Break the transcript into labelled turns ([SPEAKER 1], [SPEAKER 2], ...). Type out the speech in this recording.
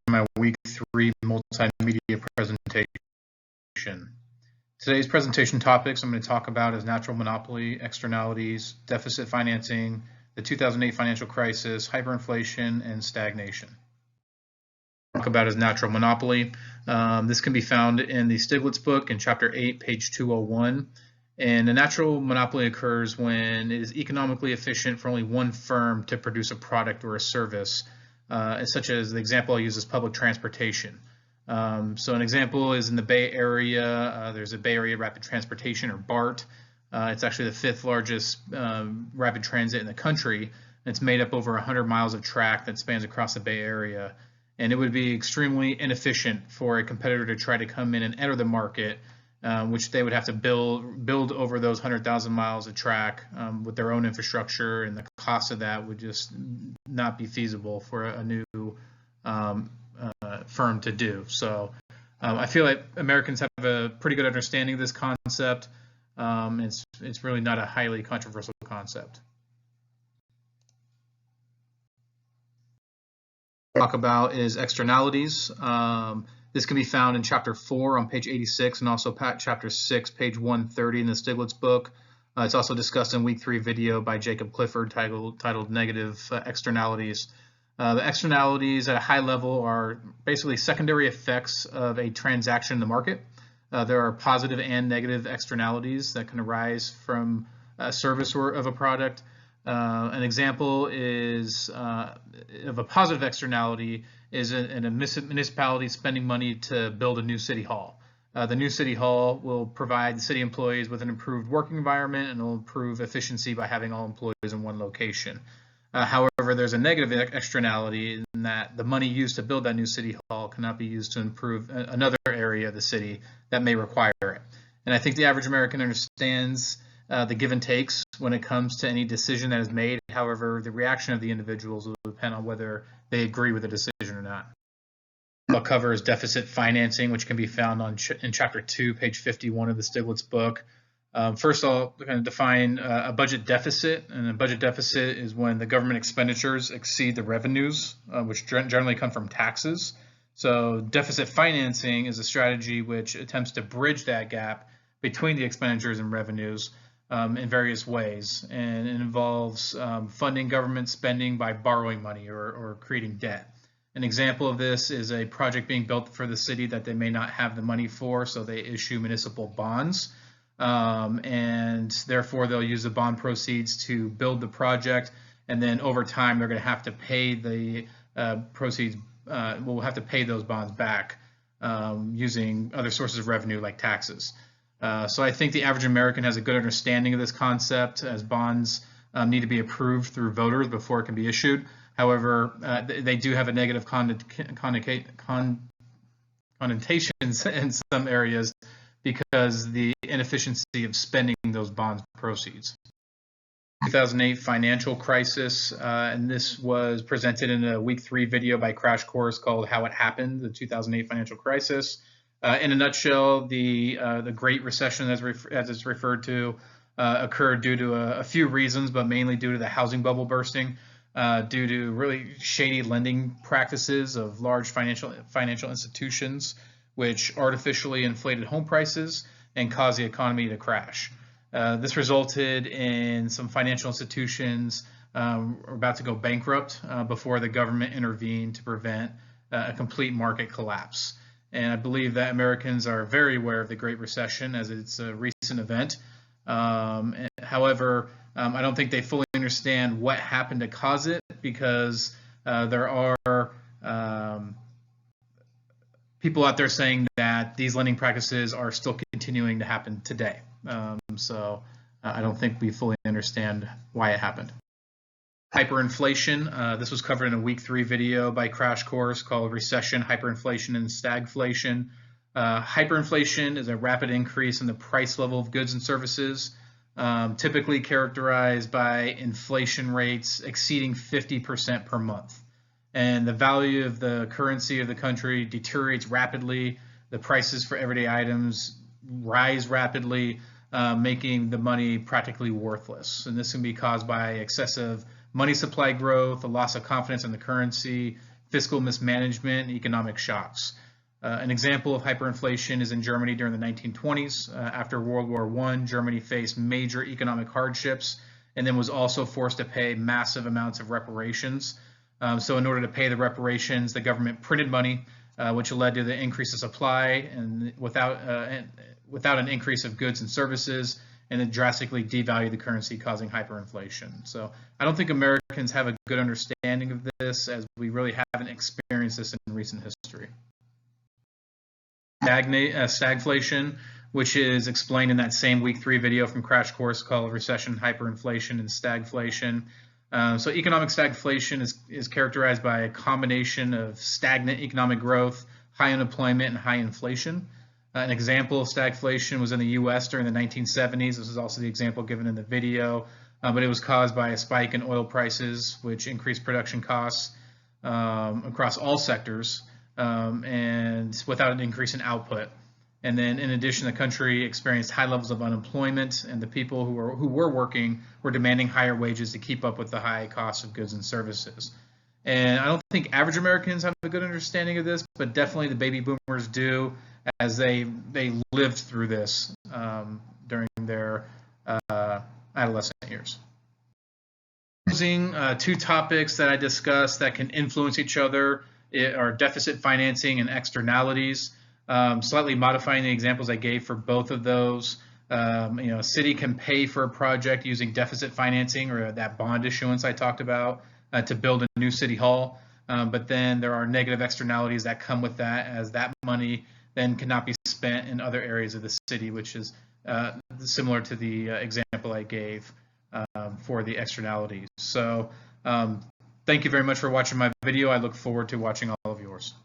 [SPEAKER 1] My week 3 multimedia presentation. Today's presentation topics I'm going to talk about is natural monopoly, externalities, deficit financing, the 2008 financial crisis, hyperinflation, and stagnation. Talk about is natural monopoly. This can be found in the Stiglitz book in chapter 8, page 201. And a natural monopoly occurs when it is economically efficient for only one firm to produce a product or a service, such as the example I use is public transportation. So an example is in the Bay Area, there's a Bay Area Rapid Transportation, or BART. It's actually the 5th largest rapid transit in the country. It's made up over 100 miles of track that spans across the Bay Area. And it would be extremely inefficient for a competitor to try to come in and enter the market, which they would have to build over those 100,000 miles of track with their own infrastructure, and the cost of that would just not be feasible for a new firm to do. So I feel like Americans have a pretty good understanding of this concept. It's really not a highly controversial concept. Talk about is externalities. This can be found in chapter 4 on page 86 and also chapter 6, page 130 in the Stiglitz book. It's also discussed in week 3 video by Jacob Clifford titled Negative Externalities. The externalities at a high level are basically secondary effects of a transaction in the market. There are positive and negative externalities that can arise from a service or of a product. An example is of a positive externality is in a municipality spending money to build a new city hall. The new city hall will provide the city employees with an improved working environment, and will improve efficiency by having all employees in one location. However, there's a negative externality in that the money used to build that new city hall cannot be used to improve another area of the city that may require it. And I think the average American understands the give and takes when it comes to any decision that is made. However, the reaction of the individuals will depend on whether they agree with the decision or not. I'll cover is deficit financing, which can be found in chapter 2, page 51 of the Stiglitz book. First, I'll kind of define a budget deficit. And a budget deficit is when the government expenditures exceed the revenues, which generally come from taxes. So deficit financing is a strategy which attempts to bridge that gap between the expenditures and revenues in various ways, and it involves funding government spending by borrowing money or creating debt. An example of this is a project being built for the city that they may not have the money for, so they issue municipal bonds, and therefore they'll use the bond proceeds to build the project, and then over time they're going to have to pay the proceeds. We'll have to pay those bonds back using other sources of revenue like taxes. So I think the average American has a good understanding of this concept, as bonds need to be approved through voters before it can be issued. However, they do have a negative connotations in some areas because the inefficiency of spending those bonds proceeds. 2008 financial crisis, and this was presented in a week 3 video by Crash Course called How It Happened, the 2008 financial crisis. In a nutshell, the Great Recession, as it's referred to, occurred due to a few reasons, but mainly due to the housing bubble bursting, due to really shady lending practices of large financial institutions, which artificially inflated home prices and caused the economy to crash. This resulted in some financial institutions about to go bankrupt before the government intervened to prevent a complete market collapse. And I believe that Americans are very aware of the Great Recession, as it's a recent event. However, I don't think they fully understand what happened to cause it, because there are people out there saying that these lending practices are still continuing to happen today. So I don't think we fully understand why it happened. Hyperinflation. This was covered in a week 3 video by Crash Course called Recession, Hyperinflation, and Stagflation. Hyperinflation is a rapid increase in the price level of goods and services, typically characterized by inflation rates exceeding 50% per month. And the value of the currency of the country deteriorates rapidly. The prices for everyday items rise rapidly, making the money practically worthless. And this can be caused by excessive money supply growth, a loss of confidence in the currency, fiscal mismanagement, and economic shocks. An example of hyperinflation is in Germany during the 1920s. After World War I, Germany faced major economic hardships and then was also forced to pay massive amounts of reparations. So in order to pay the reparations, the government printed money, which led to the increase of supply and without an increase of goods and services, and it drastically devalued the currency, causing hyperinflation. So I don't think Americans have a good understanding of this, as we really haven't experienced this in recent history. Stagflation, which is explained in that same week 3 video from Crash Course called Recession, Hyperinflation, and Stagflation. So economic stagflation is characterized by a combination of stagnant economic growth, high unemployment, and high inflation. An example of stagflation was in the U.S. during the 1970s. This is also the example given in the video, but it was caused by a spike in oil prices, which increased production costs across all sectors, and without an increase in output. And then in addition, the country experienced high levels of unemployment, and the people who were working were demanding higher wages to keep up with the high cost of goods and services. And I don't think average Americans have a good understanding of this, but definitely the baby boomers do, as they lived through this during their adolescent years. Using 2 topics that I discussed that can influence each other are deficit financing and externalities. Slightly modifying the examples I gave for both of those. A city can pay for a project using deficit financing, or that bond issuance I talked about, to build a new city hall. But then there are negative externalities that come with that, as that money then cannot be spent in other areas of the city, which is similar to the example I gave for the externalities. So thank you very much for watching my video. I look forward to watching all of yours.